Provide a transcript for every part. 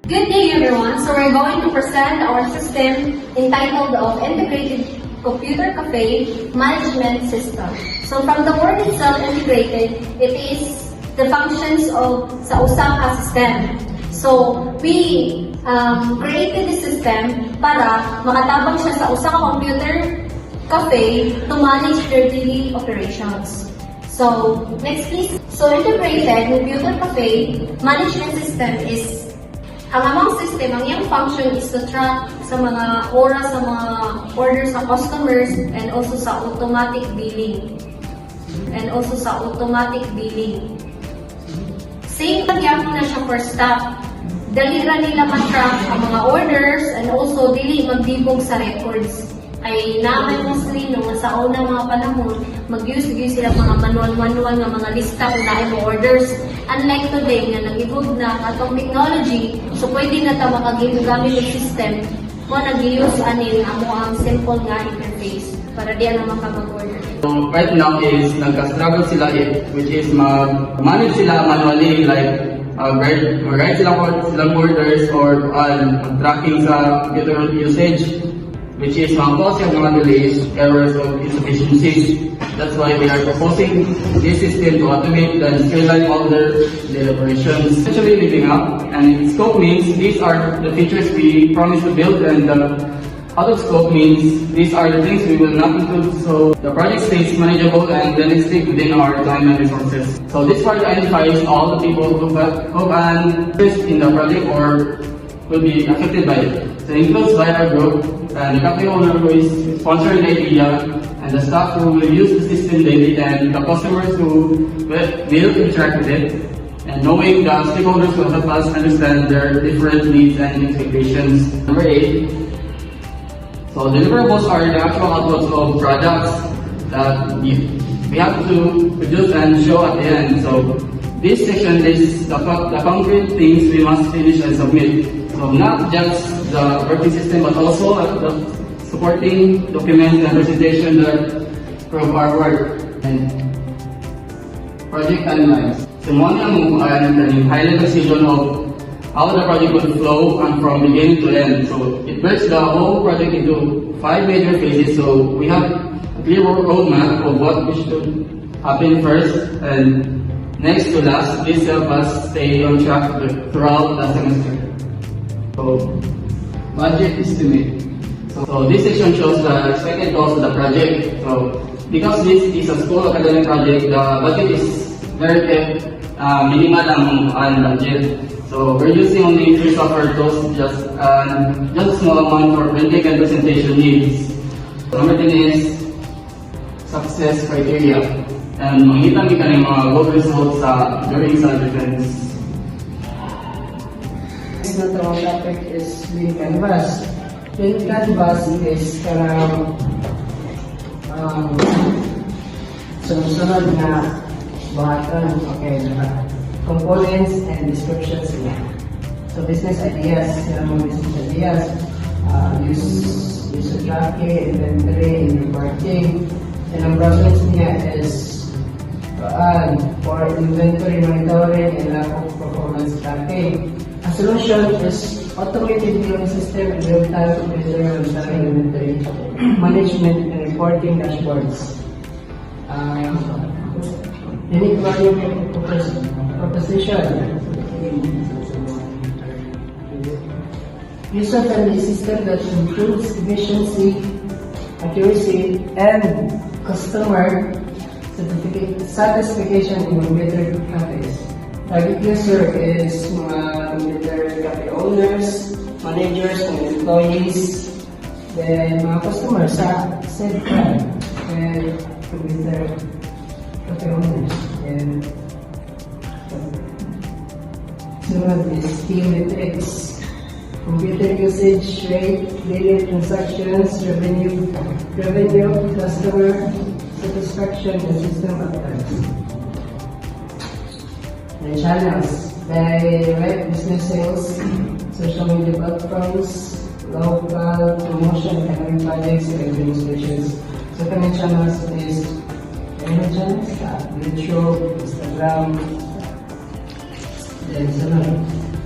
Good day everyone. So we're going to present our system entitled of Integrated Computer Cafe Management System. So from the word itself, integrated, it is the functions of sa usa ka system. So we created the system para makatabang siya sa usa ka computer cafe to manage their daily operations. So next please. So integrated computer cafe management system is ang among system, ang iyang function is to track sa mga oras, sa mga orders sa customers, and also sa automatic billing. Same nagyapon na siya for staff. Dali ra nila ma-track ang mga orders, and also dili magdibog sa records. Ay naman mostly nung sa unang mga panahon, mag-use sila mga manual nga mga lista kung naay mo orders. Unlike today nga nag-evolve na atong technology, so pwede na ta makagamit ng system mo nag-use anin amo ang simple nga interface para di na makamag-order. So right now is nagka-struggle sila which is manage sila manually like write silang orders or tracking sa computer usage, which is cause yung mga delays, errors, or insufficiencies. That's why we are proposing this system to automate and streamline all their operations. Essentially living up, and scope means these are the features we promise to build, and out of scope means these are the things we will not include, so the project stays manageable and realistic within our time and resources. So this part identifies all the people who can interest in the project or will be affected by it. So it includes by our group, and the cafe owner who is sponsoring the idea, and the staff who will use the system daily, and the customers who will interact with it, and knowing the stakeholders will help us understand their different needs and expectations. Number 8. So deliverables are the actual outputs of products that we have to produce and show at the end. So this section is the concrete things we must finish and submit. So not just the working system, but also the supporting documents and presentation that prove our work. And project timelines. So one ang highlight the vision of how the project will flow and from beginning to end. So it breaks the whole project into 5 major phases. So we have a clear roadmap of what we should happen first and next to last. This helps us stay on track throughout the semester. So budget estimate. So this section shows the expected cost of the project. So because this is a school academic project, the budget is very minimal ang budget. So we're using only free software tools, just a small amount for printing and presentation needs. Number 10 is success criteria. And makita mi kaning mga good results during sa defense. Next na itong topic is Lean Canvas. Lean Canvas is sunod na buhatan. Okay, components and descriptions niya. So business ideas, user tracking, inventory, reporting, and ang process niya is for inventory monitoring and lack of performance tracking. A solution is automated billing system and real-time computer monitoring, inventory management, and reporting dashboards. Unique value proposition. User-friendly system that improves efficiency, accuracy, and customer satisfaction in computer cafes. Target user is mga computer cafe owners, managers, and employees, then mga customers sa said and computer cafe owners. And sunod is key metrics. Computer usage rate, daily transactions, revenue, customer satisfaction, and system uptime. And channels, direct business sales, social media platforms, local promotion, economic projects, and administrations. So kami channels is YouTube, Instagram, then sunod.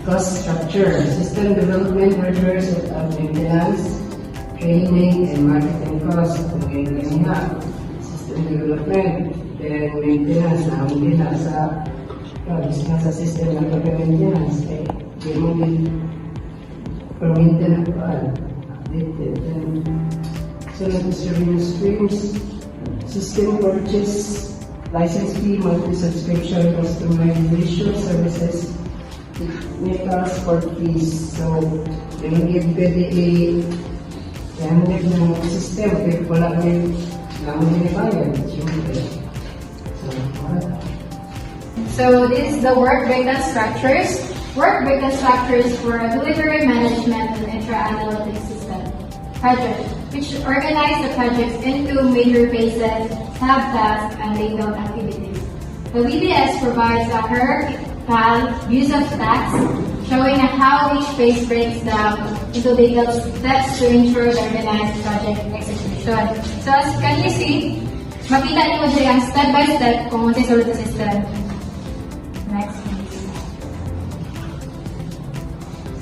cost structure, system development, hardware, setup, maintenance, training, and marketing costs. Ngayon nga, system development, then maintenance, namin din nasa system ng pag-maintenance. Di mo din per-maintenance updated. Then, sunod is revenue streams, system purchase, license fee, monthly subscription, customization services, technical support fees. So, yung pwede i-handle ng system, pero wala rin naman dinibayad. So this is the work breakdown structures. Work breakdown structures for a delivery management and intra-analytic system project, which organize the projects into major phases, sub-tasks, and laid-out activities. The VBS provides a hierarchical views of tasks, showing how each phase breaks down into detailed steps to ensure the organized project execution. So as can you see, makita niyo dyan ang step-by-step kung ano sa system. Next, please.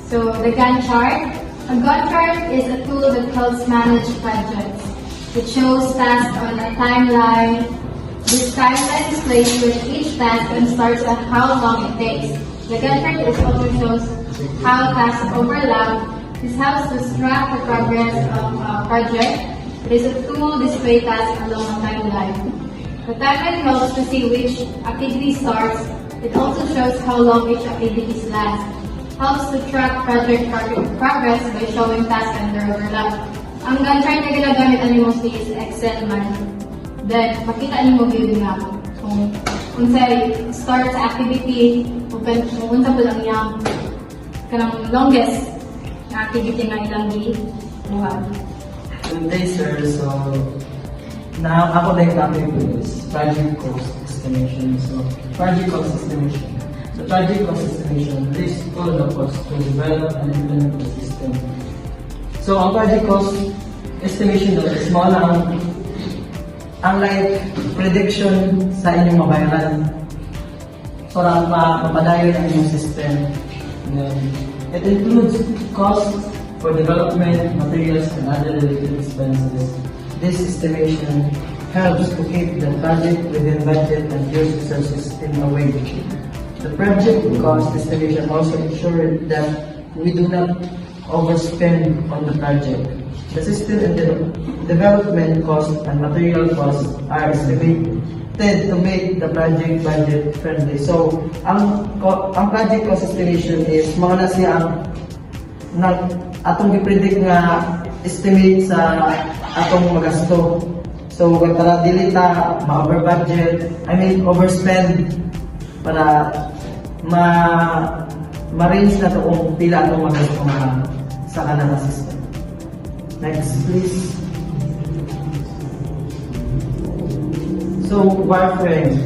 So the Gantt chart. A Gantt chart is a tool that helps manage projects. It shows tasks on a timeline. This timeline displays with each task and starts at how long it takes. The Gantt chart also shows how tasks overlap. This helps to track the progress of a project. It is a tool to display tasks along a timeline. The timeline helps to see which activity starts. It also shows how long each activity lasts. Helps to track project progress by showing tasks and their overlap. Ang Gantt chart na ginagamit ani mostly is Excel man. Then, makita niyo mo view nga kung say start sa activity, kung unsa po lang yung kanang longest na activity na ilang gibuhat. Today, sir, so ako namin po is project cost estimation. So, project cost estimation. So, project cost estimation is all the cost to develop and implement the system. So, ang project cost estimation daw is mga ang like prediction sa inyong mabayaran. So, mapadayon ang inyong system. It includes costs for development, materials, and other related expenses. This estimation helps to keep the project within budget and use resources in a way. The project cost estimation also ensures that we do not overspend on the project. The system and the development costs and material costs are estimated to make the project budget friendly. So, ang project cost estimation is mga na siya ang atong i-predict nga estimate sa atong magasto. So, kung tara dili ta ma-over budget, overspend para ma-range na to kung pila atong magasto sa kanang system. Next, please. So, wireframe.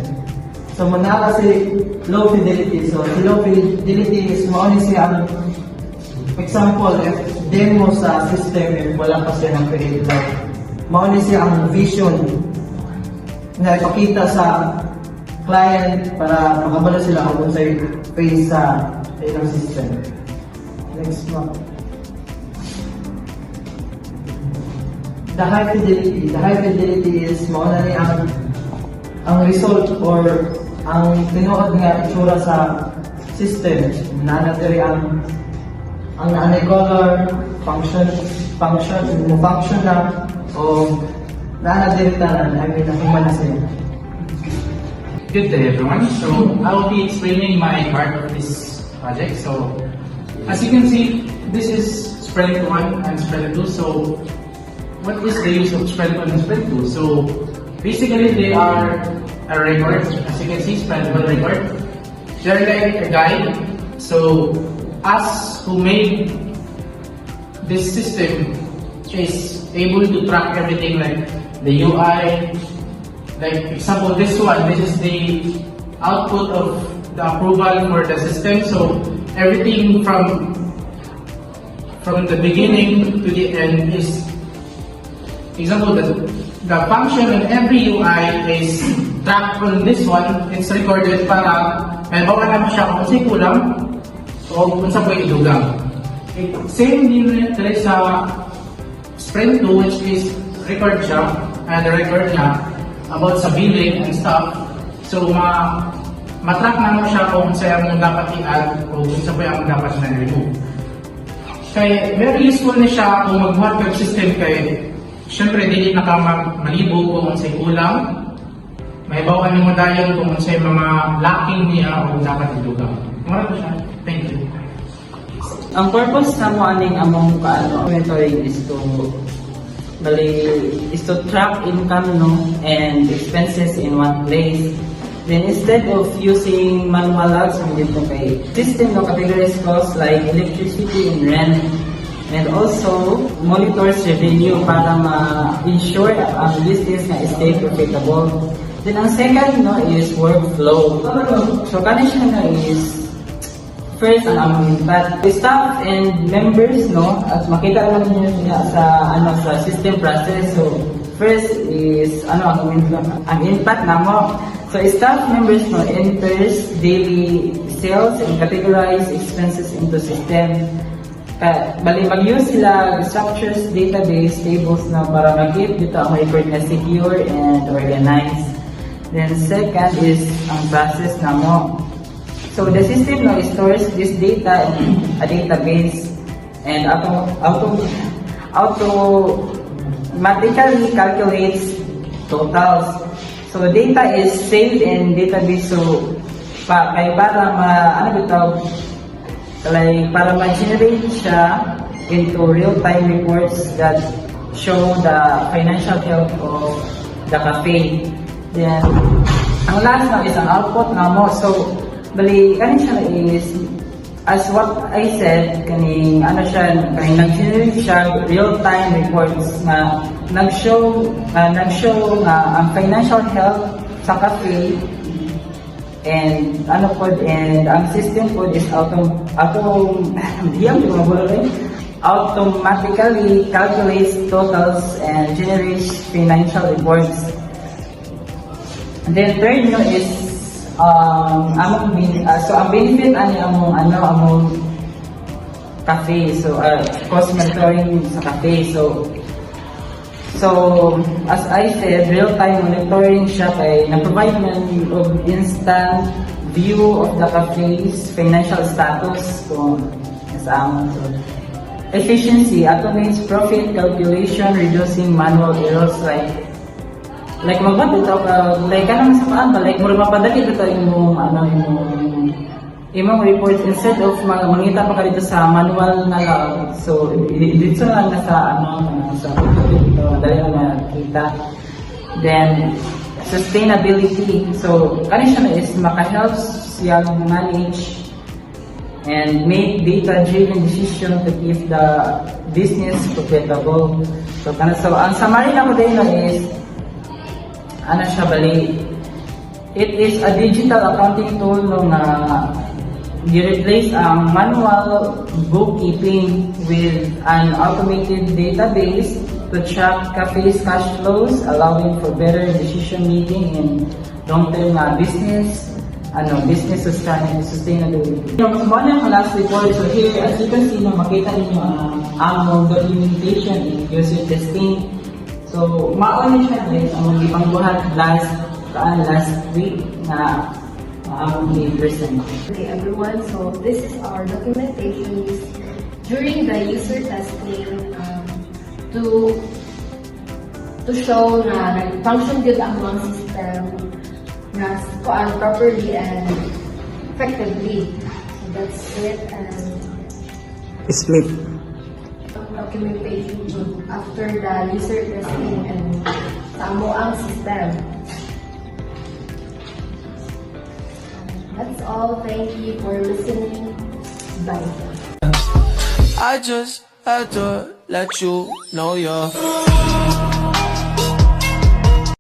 So, manala si low fidelity. So, si low fidelity is mauni siya ang example, if demo sa system, if wala pa siya ng creator, mauni siya ang vision na ipakita sa client para makabalo sila kung sa phase sa ilang system. Next one. The high fidelity. The high fidelity is mauna ni ang result or ang tinuod nga itsura sa system. Nanatiri ang naanay color, function na, o naanadiritan, nakuman na siya. Good day everyone. So I will be explaining my part of this project. So as you can see, this is Sprint 1 and Sprint 2. So what is the use of Sprint 1 and Sprint 2? So basically they are a record. As you can see, Sprint 1 record. They're like a guide. So us who made this system is able to track everything like the UI, like example this one, this is the output of the approval for the system. So everything from the beginning to the end is, example, the function in every UI is tracked on this one. It's recorded para may bawa naman siya kung kasi kulang. o kung sa pwede idugang. Same din rin sa Sprint 2, which is record siya, the record niya about sa billing and stuff. So, matrack na mo siya kung saan mo dapat i-add o kung saan mo dapat na remove. Kaya very useful na siya kung mag-work web system kay syempre dili na ka malibo kung sa'y kulang. May bawaan mo dayon kung sa'y mga lacking niya o dapat idugang. Mura po siya. Thank you. Ang purpose na mo aning among mentoring is to track income and expenses in one place. Then instead of using manual logs, we dito kay system categorize costs like electricity and rent, and also monitors revenue para ma-ensure ang business na stay profitable. Then ang second is workflow. So kani siya is first ang among impact. Staff and members at makita naman niyo sa system process. So first is ang impact namo. So staff members enters daily sales and categorize expenses into system. Bali mag-use sila structures, database, tables para mag-keep dito ang record na secure and organized. Then second is ang process namo. So the system stores this data in a database and automatically calculates totals. So data is saved in database para ma-generate siya into real-time reports that show the financial health of the cafe. Then ang last is ang output namo. So bali kani siya is as what I said kaning nag-generate siya real-time reports na nag-show ang financial health sa cafe and ang system po is automatically calculates totals and generates financial reports. And then third is ang benefit among cafe, cost monitoring sa cafe. So as I said, real-time monitoring siya kay na-provide of instant view of the cafe's financial status kung nasaan. So efficiency automates profit calculation, reducing manual errors like magbabitaw ka kanang sa paan ba mura mapadali dito imong reports instead of mangita pa ka dito sa manual na log. So dito lang sa dito dali na kita. Then sustainability. So kani siya is maka-help siya manage and make data-driven decision to keep the business profitable. So ang summary na ko din is it is a digital accounting tool na i-replace ang manual bookkeeping with an automated database to track cafe's cash flows, allowing for better decision making and long-term business sustainability. Yung last report, so here as you can see makita ninyo ang documentation in user testing. So, maon siya guys, ang ibang buhat last week na present. Okay everyone, so this is our documentation used during the user testing to show na nag-function good ang mga system na properly and effectively. So that's it and Split. documentation after the user testing and sa amo ang system. That's all. Thank you for listening. Bye. I just had to let you know you're